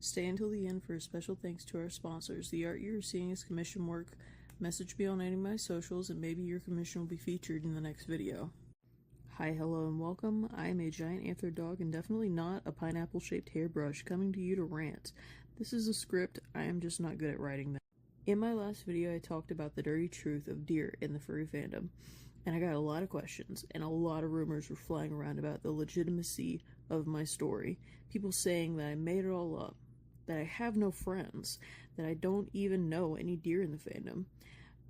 Stay until the end for a special thanks to our sponsors. The art you're seeing is commission work. Message me on any of my socials and maybe your commission will be featured in the next video. Hi, hello, and welcome. I am a giant anthro dog and definitely not a pineapple-shaped hairbrush coming to you to rant. This is a script, I am just not good at writing them. In my last video, I talked about the dirty truth of deer in the furry fandom, and I got a lot of questions, and a lot of rumors were flying around about the legitimacy of my story. People saying that I made it all up, that I have no friends, that I don't even know any deer in the fandom.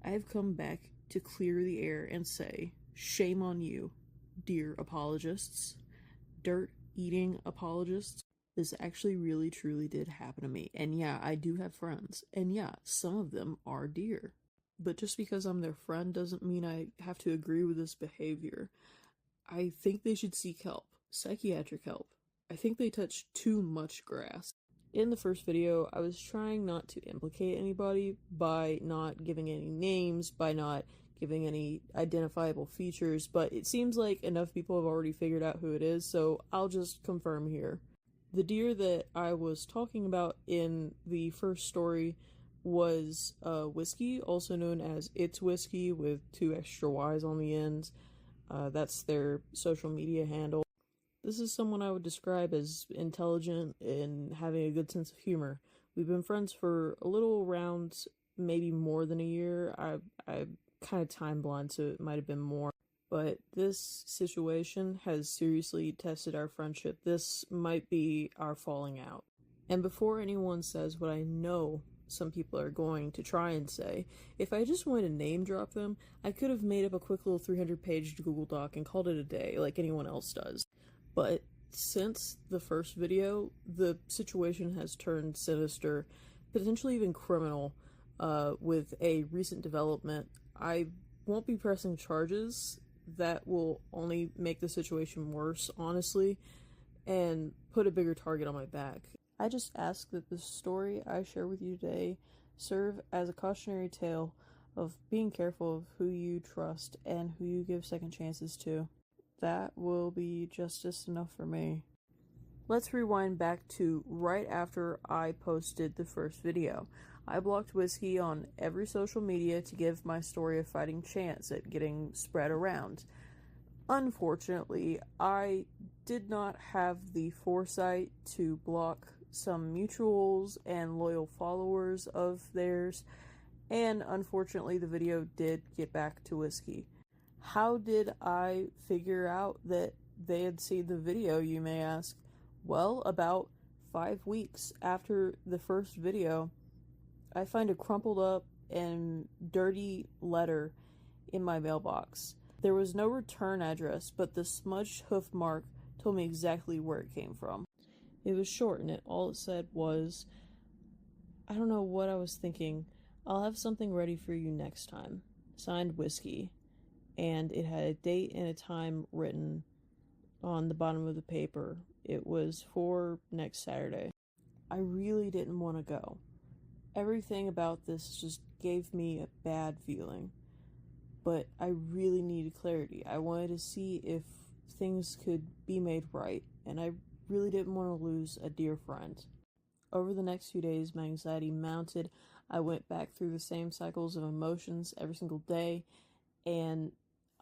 I have come back to clear the air and say, shame on you, deer apologists, dirt-eating apologists. This actually really truly did happen to me, and yeah, I do have friends, and yeah, some of them are deer. But just because I'm their friend doesn't mean I have to agree with this behavior. I think they should seek help, psychiatric help. I think they touch too much grass. In the first video, I was trying not to implicate anybody by not giving any names, by not giving any identifiable features, but it seems like enough people have already figured out who it is, so I'll just confirm here. The deer that I was talking about in the first story was Whiskey, also known as It's Whiskey with 2 extra Y's on the ends. That's their social media handle. This is someone I would describe as intelligent and having a good sense of humor. We've been friends for a little around maybe more than a year. I kind of time blind, so it might have been more. But this situation has seriously tested our friendship. This might be our falling out. And before anyone says what I know some people are going to try and say, if I just wanted to name drop them, I could have made up a quick little 300-page Google Doc and called it a day like anyone else does. But since the first video, the situation has turned sinister, potentially even criminal, with a recent development. I won't be pressing charges. That will only make the situation worse, honestly, and put a bigger target on my back. I just ask that the story I share with you today serve as a cautionary tale of being careful of who you trust and who you give second chances to. That will be justice enough for me. Let's rewind back to right after I posted the first video. I blocked Whiskey on every social media to give my story a fighting chance at getting spread around. Unfortunately, I did not have the foresight to block some mutuals and loyal followers of theirs, and unfortunately the video did get back to Whiskey. How did I figure out that they had seen the video, you may ask? Well, about 5 weeks after the first video, I find a crumpled up and dirty letter in my mailbox. There was no return address, but the smudged hoof mark told me exactly where it came from. It was short, and all it said was, I don't know what I was thinking. I'll have something ready for you next time. Signed, Whiskey. And it had a date and a time written on the bottom of the paper. It was for next Saturday. I really didn't want to go. Everything about this just gave me a bad feeling. But I really needed clarity. I wanted to see if things could be made right, and I really didn't want to lose a dear friend. Over the next few days, my anxiety mounted. I went back through the same cycles of emotions every single day, and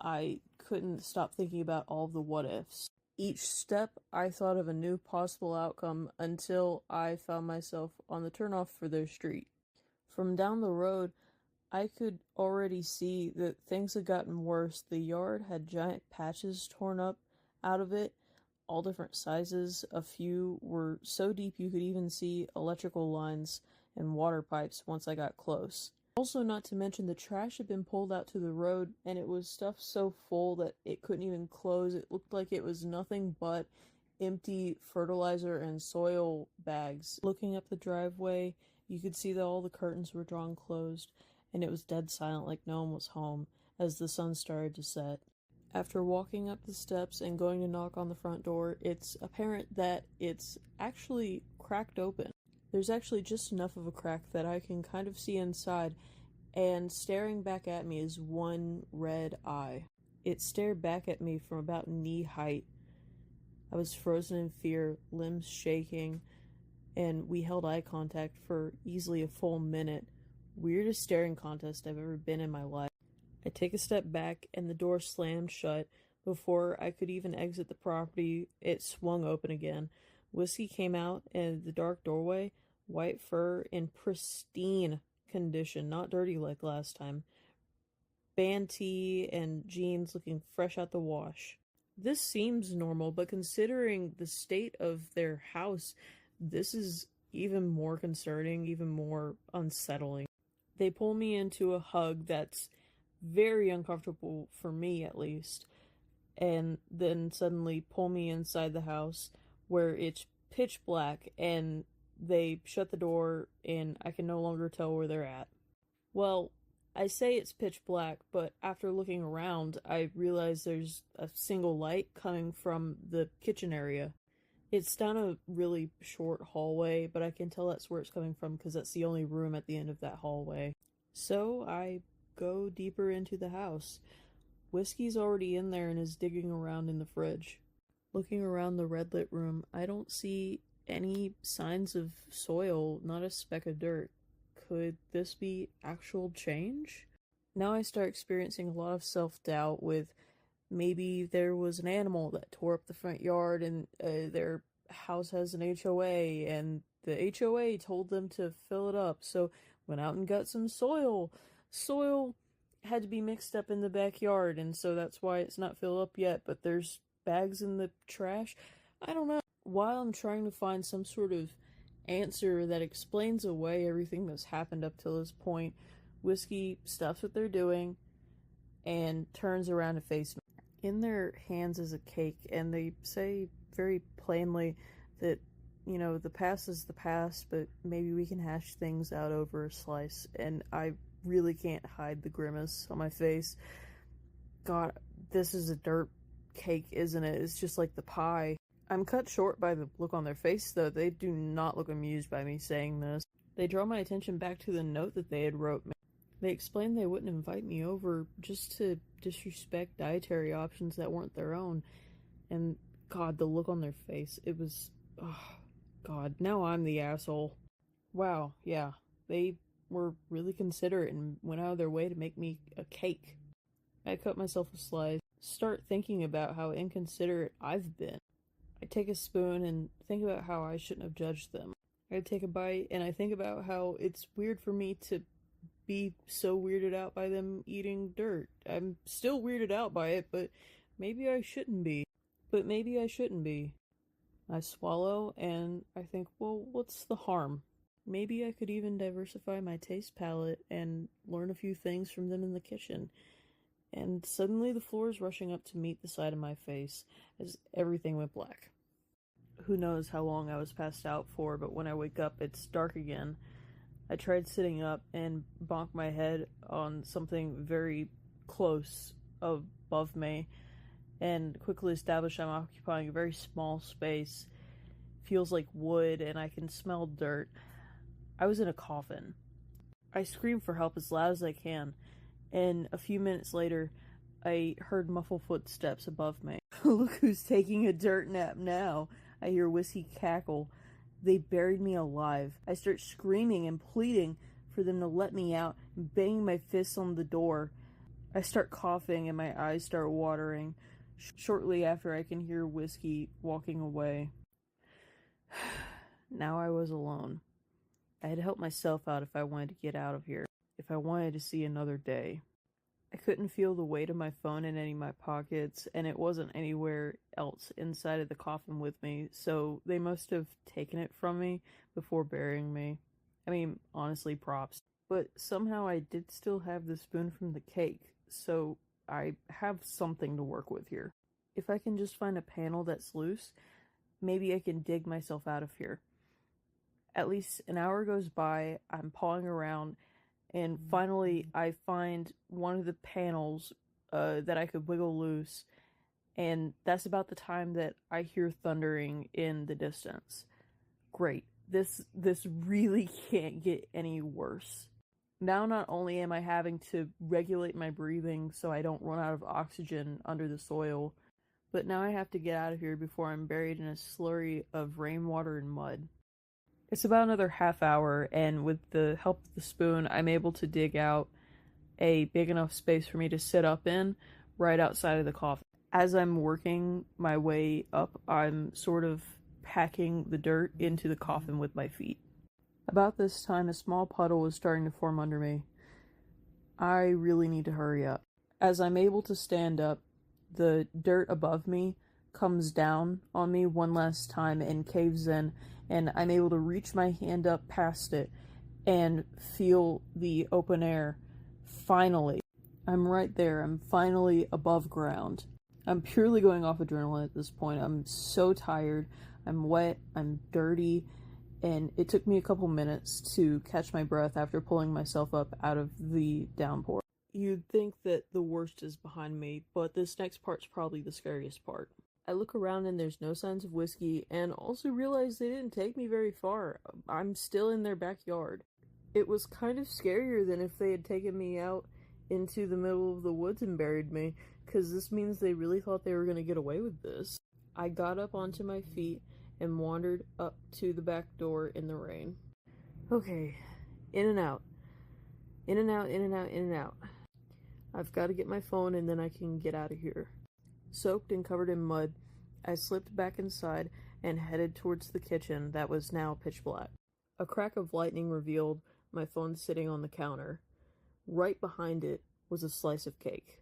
I couldn't stop thinking about all of the what-ifs. Each step, I thought of a new possible outcome until I found myself on the turnoff for their street. From down the road, I could already see that things had gotten worse. The yard had giant patches torn up out of it, all different sizes. A few were so deep you could even see electrical lines and water pipes once I got close. Also, not to mention, the trash had been pulled out to the road, and it was stuffed so full that it couldn't even close. It looked like it was nothing but empty fertilizer and soil bags. Looking up the driveway, you could see that all the curtains were drawn closed, and it was dead silent like no one was home as the sun started to set. After walking up the steps and going to knock on the front door, it's apparent that it's actually cracked open. There's actually just enough of a crack that I can kind of see inside, and staring back at me is one red eye. It stared back at me from about knee height. I was frozen in fear, limbs shaking, and we held eye contact for easily a full minute. Weirdest staring contest I've ever been in my life. I take a step back, and the door slammed shut. Before I could even exit the property, it swung open again. Whiskey came out in the dark doorway, white fur in pristine condition, not dirty like last time. Band tee and jeans looking fresh out the wash. This seems normal, but considering the state of their house, this is even more concerning, even more unsettling. They pull me into a hug that's very uncomfortable for me, at least, and then suddenly pull me inside the house where it's pitch black, and they shut the door and I can no longer tell where they're at. Well, I say it's pitch black, but after looking around, I realize there's a single light coming from the kitchen area. It's down a really short hallway, but I can tell that's where it's coming from because that's the only room at the end of that hallway. So I go deeper into the house. Whiskey's already in there and is digging around in the fridge. Looking around the red lit room, I don't see any signs of soil, not a speck of dirt. Could this be actual change? Now I start experiencing a lot of self-doubt with maybe there was an animal that tore up the front yard and their house has an HOA and the HOA told them to fill it up, so went out and got some soil. Soil had to be mixed up in the backyard, and so that's why it's not filled up yet, but there's bags in the trash. I don't know. While I'm trying to find some sort of answer that explains away everything that's happened up till this point, Whiskey stops what they're doing and turns around to face me. In their hands is a cake, and they say very plainly that, you know, the past is the past, but maybe we can hash things out over a slice, and I really can't hide the grimace on my face. God, this is a dirt cake, isn't it? It's just like the pie. I'm cut short by the look on their face, though. They do not look amused by me saying this. They draw my attention back to the note that they had wrote me. They explained they wouldn't invite me over just to disrespect dietary options that weren't their own. And God, the look on their face, it was... oh, God, now I'm the asshole. Wow, yeah, they were really considerate and went out of their way to make me a cake. I cut myself a slice, start thinking about how inconsiderate I've been. I take a spoon and think about how I shouldn't have judged them. I take a bite and I think about how it's weird for me to be so weirded out by them eating dirt. I'm still weirded out by it, but maybe I shouldn't be. I swallow and I think, well, what's the harm? Maybe I could even diversify my taste palette and learn a few things from them in the kitchen. And suddenly the floor is rushing up to meet the side of my face as everything went black. Who knows how long I was passed out for, but when I wake up, it's dark again. I tried sitting up and bonked my head on something very close above me and quickly established I'm occupying a very small space. Feels like wood and I can smell dirt. I was in a coffin. I scream for help as loud as I can, and a few minutes later, I heard muffled footsteps above me. Look who's taking a dirt nap now. I hear Whiskey cackle. They buried me alive. I start screaming and pleading for them to let me out, and banging my fists on the door. I start coughing and my eyes start watering. Shortly after, I can hear Whiskey walking away. Now I was alone. I had to help myself out if I wanted to get out of here, if I wanted to see another day. I couldn't feel the weight of my phone in any of my pockets, and it wasn't anywhere else inside of the coffin with me, so they must have taken it from me before burying me. I mean, honestly, props. But somehow I did still have the spoon from the cake, so I have something to work with here. If I can just find a panel that's loose, maybe I can dig myself out of here. At least an hour goes by, I'm pawing around, and finally I find one of the panels that I could wiggle loose, and that's about the time that I hear thundering in the distance. Great. This really can't get any worse. Now not only am I having to regulate my breathing so I don't run out of oxygen under the soil, but now I have to get out of here before I'm buried in a slurry of rainwater and mud. It's about another half hour, and with the help of the spoon, I'm able to dig out a big enough space for me to sit up in right outside of the coffin. As I'm working my way up, I'm sort of packing the dirt into the coffin with my feet. About this time, a small puddle was starting to form under me. I really need to hurry up. As I'm able to stand up, the dirt above me comes down on me one last time and caves in, and I'm able to reach my hand up past it and feel the open air. Finally, I'm right there. I'm finally above ground. I'm purely going off adrenaline at this point. I'm so tired. I'm wet. I'm dirty. And it took me a couple minutes to catch my breath after pulling myself up out of the downpour. You'd think that the worst is behind me, but this next part's probably the scariest part. I look around and there's no signs of whiskey, and also realize they didn't take me very far. I'm still in their backyard. It was kind of scarier than if they had taken me out into the middle of the woods and buried me, because this means they really thought they were going to get away with this. I got up onto my feet and wandered up to the back door in the rain. Okay, in and out. In and out, in and out, in and out. I've got to get my phone and then I can get out of here. Soaked and covered in mud, I slipped back inside and headed towards the kitchen that was now pitch black. A crack of lightning revealed my phone sitting on the counter. Right behind it was a slice of cake.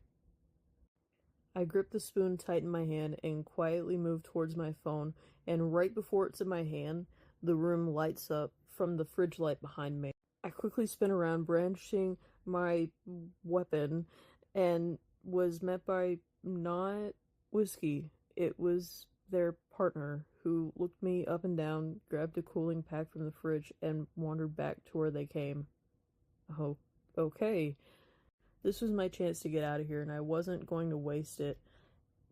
I gripped the spoon tight in my hand and quietly moved towards my phone, and right before it's in my hand, the room lights up from the fridge light behind me. I quickly spin around, brandishing my weapon, and was met by not whiskey. It was their partner, who looked me up and down, grabbed a cooling pack from the fridge, and wandered back to where they came. Oh, okay. This was my chance to get out of here, and I wasn't going to waste it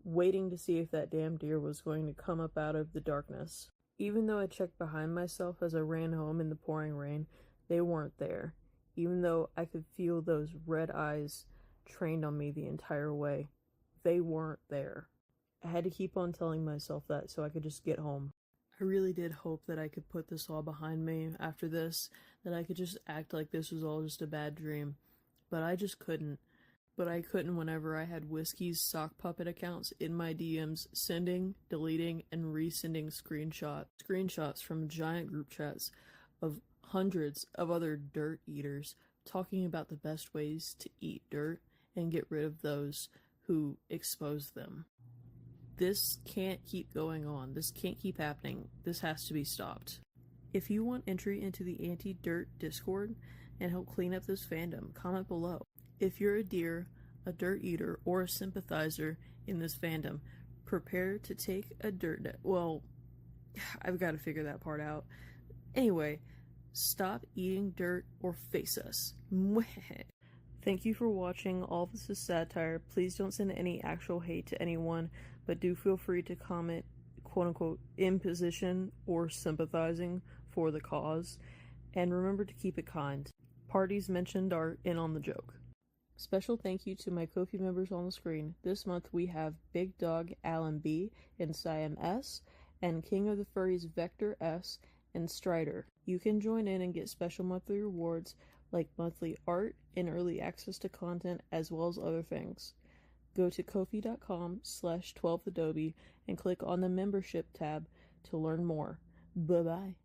waiting to see if that damn deer was going to come up out of the darkness. Even though I checked behind myself as I ran home in the pouring rain, they weren't there, even though I could feel those red eyes trained on me the entire way. They weren't there. I had to keep on telling myself that so I could just get home. I really did hope that I could put this all behind me after this, that I could just act like this was all just a bad dream. But I just couldn't. But I couldn't whenever I had Whiskey's sock puppet accounts in my DMs sending, deleting, and resending screenshots from giant group chats of hundreds of other dirt eaters talking about the best ways to eat dirt and get rid of those who expose them. This can't keep going on. This can't keep happening. This has to be stopped. If you want entry into the anti-dirt Discord and help clean up this fandom, comment below. If you're a deer, a dirt eater, or a sympathizer in this fandom, prepare to take a well, I've got to figure that part out. Anyway, stop eating dirt or face us. Thank you for watching. All this is satire. Please don't send any actual hate to anyone, but do feel free to comment, quote-unquote, imposition or sympathizing for the cause. And remember to keep it kind. Parties mentioned are in on the joke. Special thank you to my Ko-fi members on the screen. This month we have Big Dog Alan B and Siam S, and King of the Furries Vector S and Strider. You can join in and get special monthly rewards like monthly art and early access to content as well as other things. Go to ko-fi.com/12adobe and click on the membership tab to learn more. Bye-bye.